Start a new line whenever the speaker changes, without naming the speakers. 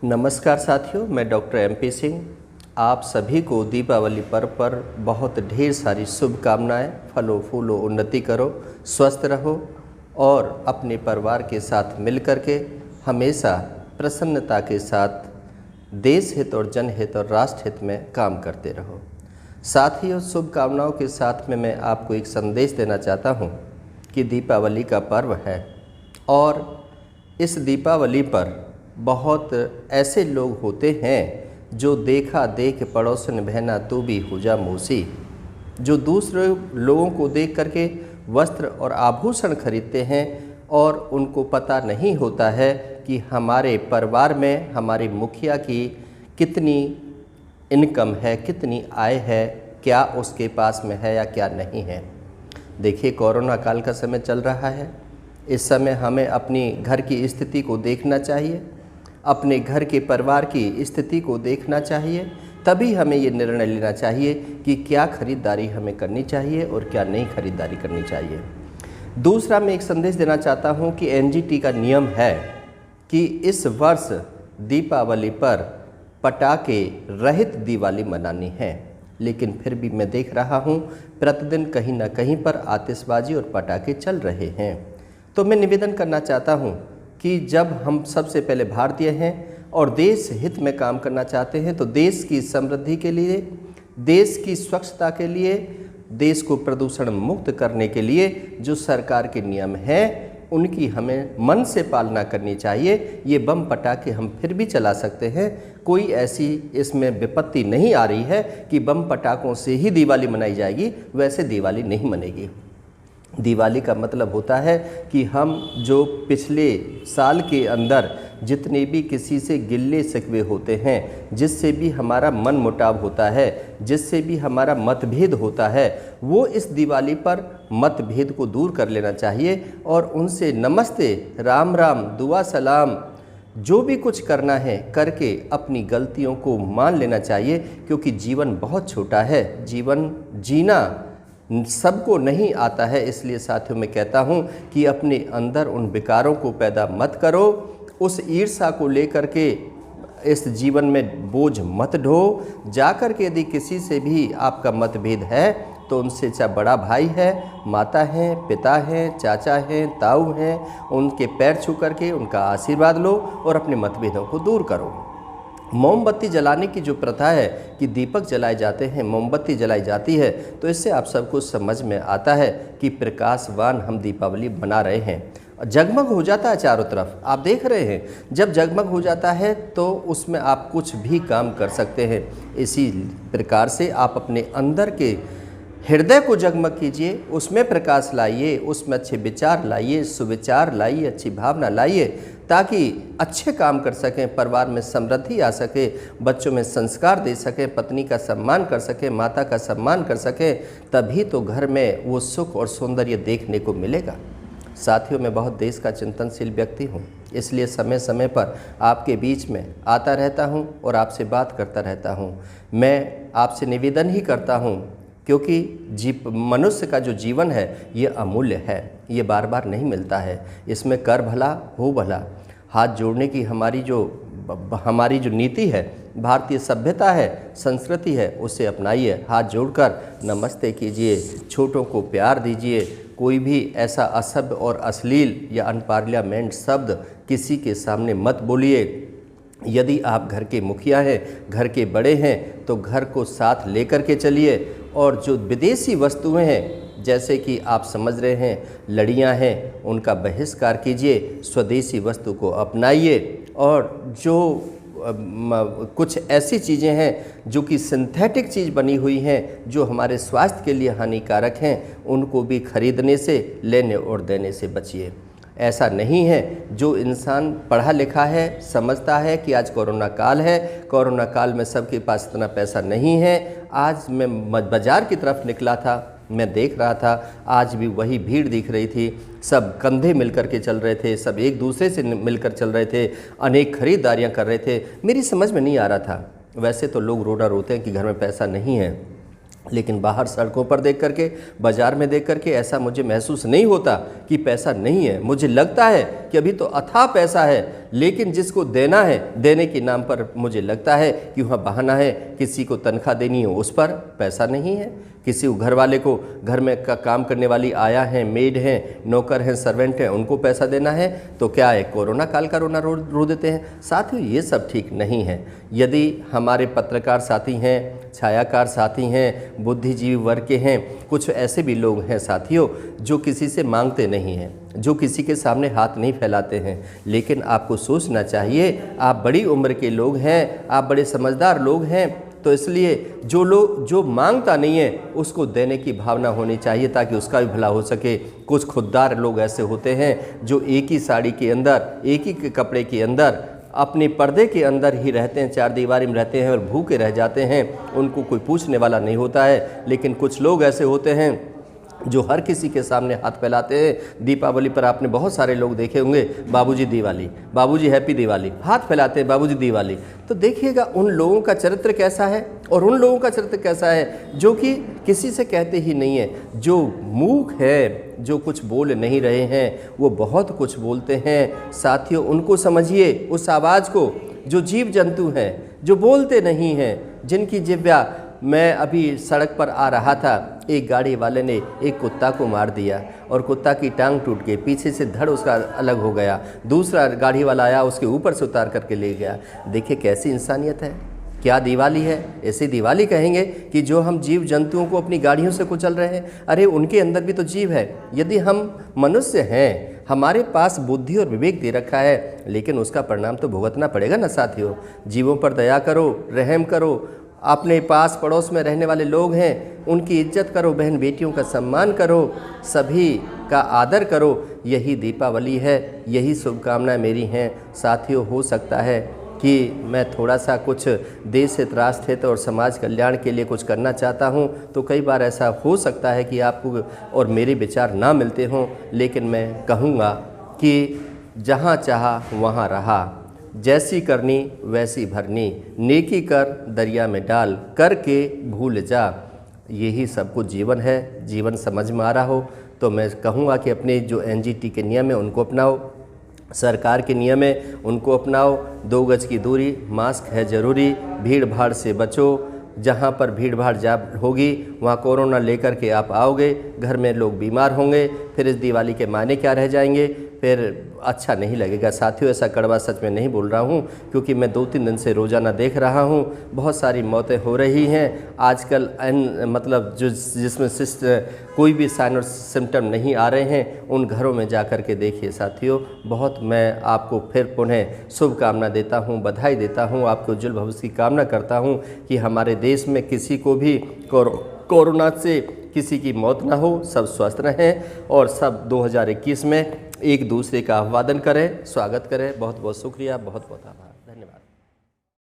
नमस्कार साथियों, मैं डॉक्टर MP सिंह आप सभी को दीपावली पर्व पर बहुत ढेर सारी शुभकामनाएं। फलो फूलो उन्नति करो, स्वस्थ रहो और अपने परिवार के साथ मिलकर के हमेशा प्रसन्नता के साथ देश हित और जनहित और राष्ट्र हित में काम करते रहो। साथ ही उस शुभकामनाओं के साथ में मैं आपको एक संदेश देना चाहता हूं कि दीपावली का पर्व है और इस दीपावली पर बहुत ऐसे लोग होते हैं जो देखा देख पड़ोसन बहना तू भी हुजा मूसी, जो दूसरे लोगों को देख करके वस्त्र और आभूषण खरीदते हैं और उनको पता नहीं होता है कि हमारे परिवार में हमारे मुखिया की कितनी इनकम है, कितनी आय है, क्या उसके पास में है या क्या नहीं है। देखिए, कोरोना काल का समय चल रहा है। इस समय हमें अपनी घर की स्थिति को देखना चाहिए, अपने घर के परिवार की स्थिति को देखना चाहिए, तभी हमें ये निर्णय लेना चाहिए कि क्या खरीदारी हमें करनी चाहिए और क्या नहीं खरीदारी करनी चाहिए। दूसरा, मैं एक संदेश देना चाहता हूँ कि NGT का नियम है कि इस वर्ष दीपावली पर पटाखे रहित दिवाली मनानी है, लेकिन फिर भी मैं देख रहा हूँ प्रतिदिन कहीं ना कहीं पर आतिशबाजी और पटाखे चल रहे हैं। तो मैं निवेदन करना चाहता हूँ कि जब हम सबसे पहले भारतीय हैं और देश हित में काम करना चाहते हैं तो देश की समृद्धि के लिए, देश की स्वच्छता के लिए, देश को प्रदूषण मुक्त करने के लिए जो सरकार के नियम हैं उनकी हमें मन से पालना करनी चाहिए। ये बम पटाखे हम फिर भी चला सकते हैं, कोई ऐसी इसमें विपत्ति नहीं आ रही है कि बम पटाखों से ही दिवाली मनाई जाएगी। वैसे दिवाली नहीं मनेगी। दिवाली का मतलब होता है कि हम जो पिछले साल के अंदर जितने भी किसी से गिल्ले शिकवे होते हैं, जिससे भी हमारा मन मुटाव होता है, जिससे भी हमारा मतभेद होता है, वो इस दिवाली पर मतभेद को दूर कर लेना चाहिए और उनसे नमस्ते, राम राम, दुआ सलाम, जो भी कुछ करना है करके अपनी गलतियों को मान लेना चाहिए, क्योंकि जीवन बहुत छोटा है। जीवन जीना सबको नहीं आता है। इसलिए साथियों मैं कहता हूँ कि अपने अंदर उन विकारों को पैदा मत करो, उस ईर्ष्या को लेकर के इस जीवन में बोझ मत ढो। जाकर के यदि किसी से भी आपका मतभेद है तो उनसे चाहे बड़ा भाई है, माता है, पिता है, चाचा है, ताऊ हैं, उनके पैर छू करके उनका आशीर्वाद लो और अपने मतभेदों को दूर करो। मोमबत्ती जलाने की जो प्रथा है कि दीपक जलाए जाते हैं, मोमबत्ती जलाई जाती है, तो इससे आप सबको समझ में आता है कि प्रकाशवान हम दीपावली मना रहे हैं। जगमग हो जाता है चारों तरफ, आप देख रहे हैं। जब जगमग हो जाता है तो उसमें आप कुछ भी काम कर सकते हैं। इसी प्रकार से आप अपने अंदर के हृदय को जगमग कीजिए, उसमें प्रकाश लाइए, उसमें अच्छे विचार लाइए, सुविचार लाइए, अच्छी भावना लाइए, ताकि अच्छे काम कर सकें, परिवार में समृद्धि आ सके, बच्चों में संस्कार दे सकें, पत्नी का सम्मान कर सकें, माता का सम्मान कर सकें। तभी तो घर में वो सुख और सौंदर्य देखने को मिलेगा। साथियों, मैं बहुत देश का चिंतनशील व्यक्ति हूँ, इसलिए समय समय पर आपके बीच में आता रहता हूँ और आपसे बात करता रहता हूँ। मैं आपसे निवेदन ही करता हूँ, क्योंकि मनुष्य का जो जीवन है ये अमूल्य है, ये बार बार नहीं मिलता है। इसमें कर भला हो भला, हाथ जोड़ने की हमारी जो नीति है, भारतीय सभ्यता है, संस्कृति है, उसे अपनाइए। हाथ जोड़कर नमस्ते कीजिए, छोटों को प्यार दीजिए। कोई भी ऐसा असभ्य और अश्लील या अनपार्लियामेंट शब्द किसी के सामने मत बोलिए। यदि आप घर के मुखिया हैं, घर के बड़े हैं, तो घर को साथ लेकर के चलिए और जो विदेशी वस्तुएं हैं, जैसे कि आप समझ रहे हैं लड़ियां हैं, उनका बहिष्कार कीजिए, स्वदेशी वस्तु को अपनाइए। और जो कुछ ऐसी चीज़ें हैं जो कि सिंथेटिक चीज़ बनी हुई हैं, जो हमारे स्वास्थ्य के लिए हानिकारक हैं, उनको भी खरीदने से, लेने और देने से बचिए। ऐसा नहीं है, जो इंसान पढ़ा लिखा है समझता है कि आज कोरोना काल है, कोरोना काल में सबके पास इतना पैसा नहीं है। आज मैं बाज़ार की तरफ निकला था, मैं देख रहा था, आज भी वही भीड़ दिख रही थी। सब कंधे मिलकर के चल रहे थे, सब एक दूसरे से मिलकर चल रहे थे, अनेक खरीदारियां कर रहे थे। मेरी समझ में नहीं आ रहा था। वैसे तो लोग रोना रोते हैं कि घर में पैसा नहीं है, लेकिन बाहर सड़कों पर देख करके, बाज़ार में देख करके ऐसा मुझे महसूस नहीं होता कि पैसा नहीं है। मुझे लगता है कि अभी तो अथाह पैसा है, लेकिन जिसको देना है, देने के नाम पर मुझे लगता है कि वहाँ बहाना है, किसी को तनख्वाह देनी हो उस पर पैसा नहीं है, किसी घर वाले को घर में काम करने वाली आया है, मेड हैं, नौकर हैं, सर्वेंट हैं, उनको पैसा देना है, तो क्या है, कोरोना काल का रोना रो देते हैं। साथियों, ये सब ठीक नहीं है। यदि हमारे पत्रकार साथी हैं, छायाकार साथी हैं, बुद्धिजीवी वर्ग के हैं, कुछ ऐसे भी लोग हैं साथियों जो किसी से मांगते नहीं हैं, जो किसी के सामने हाथ नहीं फैलाते हैं, लेकिन आपको सोचना चाहिए, आप बड़ी उम्र के लोग हैं, आप बड़े समझदार लोग हैं, तो इसलिए जो मांगता नहीं है उसको देने की भावना होनी चाहिए ताकि उसका भी भला हो सके। कुछ खुददार लोग ऐसे होते हैं जो एक ही साड़ी के अंदर, एक ही कपड़े के अंदर, अपने पर्दे के अंदर ही रहते हैं, चार दीवारी में रहते हैं और भूखे रह जाते हैं, उनको कोई पूछने वाला नहीं होता है। लेकिन कुछ लोग ऐसे होते हैं जो हर किसी के सामने हाथ फैलाते हैं। दीपावली पर आपने बहुत सारे लोग देखे होंगे, बाबूजी दिवाली, बाबूजी हैप्पी दिवाली, हाथ फैलाते हैं, बाबूजी दिवाली। तो देखिएगा उन लोगों का चरित्र कैसा है और उन लोगों का चरित्र कैसा है जो कि किसी से कहते ही नहीं है। जो मूक है, जो कुछ बोल नहीं रहे हैं, वो बहुत कुछ बोलते हैं। साथियों, उनको समझिए, उस आवाज़ को। जो जीव जंतु हैं, जो बोलते नहीं हैं, जिनकी जिह्वा। मैं अभी सड़क पर आ रहा था, एक गाड़ी वाले ने एक कुत्ता को मार दिया और कुत्ता की टांग टूट गई, पीछे से धड़ उसका अलग हो गया। दूसरा गाड़ी वाला आया, उसके ऊपर से उतार करके ले गया। देखिए कैसी इंसानियत है, क्या दिवाली है। ऐसी दिवाली कहेंगे कि जो हम जीव जंतुओं को अपनी गाड़ियों से कुचल रहे हैं। अरे उनके अंदर भी तो जीव है। यदि हम मनुष्य हैं, हमारे पास बुद्धि और विवेक दे रखा है, लेकिन उसका परिणाम तो भुगतना पड़ेगा ना साथियों। जीवों पर दया करो, रहम करो, अपने पास पड़ोस में रहने वाले लोग हैं उनकी इज्जत करो, बहन बेटियों का सम्मान करो, सभी का आदर करो। यही दीपावली है, यही शुभकामनाएं मेरी हैं साथियों। हो सकता है कि मैं थोड़ा सा कुछ देश हित, राष्ट्र हित और समाज कल्याण के लिए कुछ करना चाहता हूं, तो कई बार ऐसा हो सकता है कि आपको और मेरे विचार ना मिलते हों, लेकिन मैं कहूँगा कि जहाँ चाहा वहाँ रहा, जैसी करनी वैसी भरनी, नेकी कर दरिया में डाल, करके भूल जा। यही सब कुछ जीवन है। जीवन समझ में आ रहा हो तो मैं कहूँगा कि अपने जो एनजीटी के नियम है उनको अपनाओ, सरकार के नियम है उनको अपनाओ। 2 गज की दूरी, मास्क है ज़रूरी, भीड़ भाड़ से बचो। जहाँ पर भीड़ भाड़ जा होगी वहाँ कोरोना लेकर के आप आओगे, घर में लोग बीमार होंगे, फिर इस दिवाली के मायने क्या रह जाएंगे, फिर अच्छा नहीं लगेगा साथियों। ऐसा कड़वा सच में नहीं बोल रहा हूँ, क्योंकि मैं 2-3 दिन से रोज़ाना देख रहा हूँ बहुत सारी मौतें हो रही हैं आजकल। मतलब जिसमें कोई भी साइन और सिम्टम नहीं आ रहे हैं, उन घरों में जा कर के देखिए साथियों। बहुत मैं आपको फिर पुनः शुभकामना देता हूँ, बधाई देता हूँ, आपके उज्जवल भविष्य की कामना करता हूँ कि हमारे देश में किसी को भी कोरोना से किसी की मौत ना हो, सब स्वस्थ रहें और सब 2021 में एक दूसरे का अभिवादन करें, स्वागत करें। बहुत बहुत शुक्रिया, बहुत बहुत आभार।